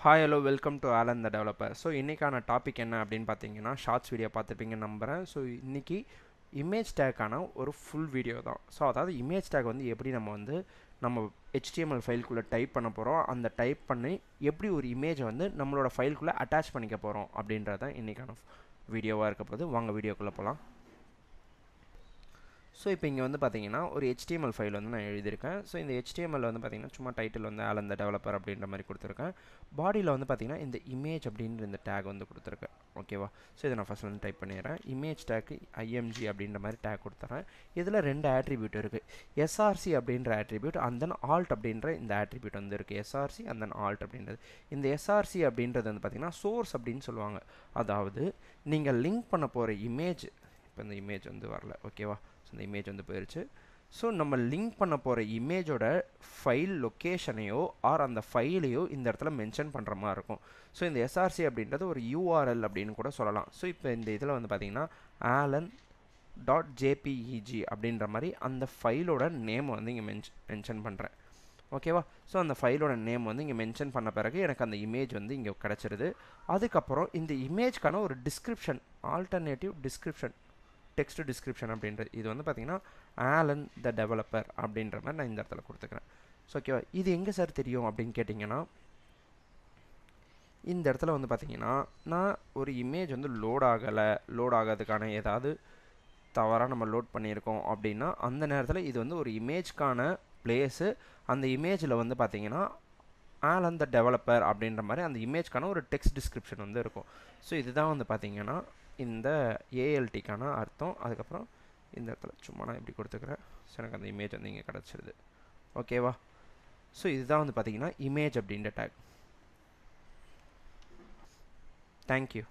Hi hello welcome to Alan the developer. So இன்றைக்கான topic என்ன அப்படின்னு பார்த்தீங்கன்னா, ஷார்ட்ஸ் வீடியோ பார்த்துப்பீங்கன்னு நம்புகிறேன். ஸோ இன்றைக்கி இமேஜ் டேக்கான ஒரு ஃபுல் வீடியோ தான். ஸோ அதாவது இமேஜ் டேக் வந்து எப்படி நம்ம HTML ஃபைல்குள்ளே டைப் பண்ண போகிறோம், அந்த டைப் பண்ணி எப்படி ஒரு இமேஜை வந்து நம்மளோட ஃபைல்குள்ளே அட்டாச் பண்ணிக்க போகிறோம் அப்படின்றது தான் இன்றைக்கான வீடியோவாக இருக்க போது. வாங்க வீடியோக்குள்ளே போகலாம். ஸோ இப்போ இங்கே வந்து பார்த்தீங்கன்னா ஒரு HTML ஃபைல் வந்து நான் எழுதியிருக்கேன். ஸோ இந்த HTML வந்து பார்த்தீங்கன்னா சும்மா டைட்டில் வந்து ஆலன் த டெவலப்பர் அப்படின்ற மாதிரி கொடுத்துருக்கேன். பாடியில் வந்து பார்த்தீங்கன்னா இந்த இமேஜ் அப்படின்ற இந்த டேக் வந்து கொடுத்துருக்கேன். ஓகேவா? ஸோ இதை நான் ஃபஸ்ட் வந்து டைப் பண்ணிடுறேன். இமேஜ் டேக்கு IMG அப்படின்ற மாதிரி டேக் கொடுத்துறேன். இதில் ரெண்டு ஆட்ரிபியூட் இருக்குது. SRC அப்படின்ற ஆட்ரிபியூட் அண்ட் தென் ஆல்ட் அப்படின்ற இந்த ஆட்ரிபியூட் வந்து இருக்குது. SRC அண்ட் தென் ஆல்ட் அப்படின்றது. இந்த SRC அப்படின்றது வந்து பார்த்தீங்கன்னா சோர்ஸ் அப்படின்னு சொல்லுவாங்க. அதாவது நீங்கள் லிங்க் பண்ண போகிற இமேஜ், இப்போ இந்த இமேஜ் வந்து வரல. ஓகேவா? ஸோ இந்த இமேஜ் வந்து போயிடுச்சு. ஸோ நம்ம லிங்க் பண்ண போகிற இமேஜோட ஃபைல் லொக்கேஷனையோ ஆர் அந்த ஃபைலையோ இந்த இடத்துல மென்ஷன் பண்ணுற மாதிரி இருக்கும். ஸோ இந்த SRC அப்படின்றது ஒரு URL அப்படின்னு கூட சொல்லலாம். ஸோ இப்போ இந்த இதில் வந்து பார்த்தீங்கன்னா alan.jpeg அப்படின்ற மாதிரி அந்த ஃபைலோட நேம் வந்து இங்கே மென்ஷன் பண்ணுறேன். ஓகேவா? ஸோ அந்த ஃபைலோட நேம் வந்து இங்கே மென்ஷன் பண்ண பிறகு எனக்கு அந்த இமேஜ் வந்து இங்கே கிடச்சிருது. அதுக்கப்புறம் இந்த இமேஜ்க்கான ஒரு description, alternative description, text description அப்படின்றது இது வந்து பார்த்தீங்கன்னா ஆலன் த டெவலப்பர் அப்படின்ற மாதிரி நான் இந்த இடத்துல கொடுத்துக்கிறேன். ஸோ ஓகேவா? இது எங்கே சார் தெரியும் அப்படின்னு கேட்டிங்கன்னா, இந்த இடத்துல வந்து பார்த்தீங்கன்னா நான் ஒரு இமேஜ் வந்து லோட் ஆகிறதுக்கான ஏதாவது தவறாக நம்ம லோட் பண்ணியிருக்கோம் அப்படின்னா அந்த நேரத்தில் இது வந்து ஒரு இமேஜ்க்கான பிளேஸு. அந்த இமேஜில் வந்து பார்த்தீங்கன்னா ஆலன் த டெவலப்பர் அப்படின்ற மாதிரி அந்த இமேஜ்க்கான ஒரு டெக்ஸ்ட் டிஸ்கிரிப்ஷன் வந்து இருக்கும். ஸோ இதுதான் வந்து பார்த்தீங்கன்னா இந்த ALTக்கான அர்த்தம். அதுக்கப்புறம் இந்த இடத்துல சும்மா நான் இப்படி கொடுத்துக்கிறேன். ஸோ எனக்கு அந்த இமேஜ் வந்து இங்கே கிடச்சிருது. ஓகேவா? ஸோ இதுதான் வந்து பார்த்தீங்கன்னா இமேஜ் அப்படின்ற டேக். தேங்க்யூ.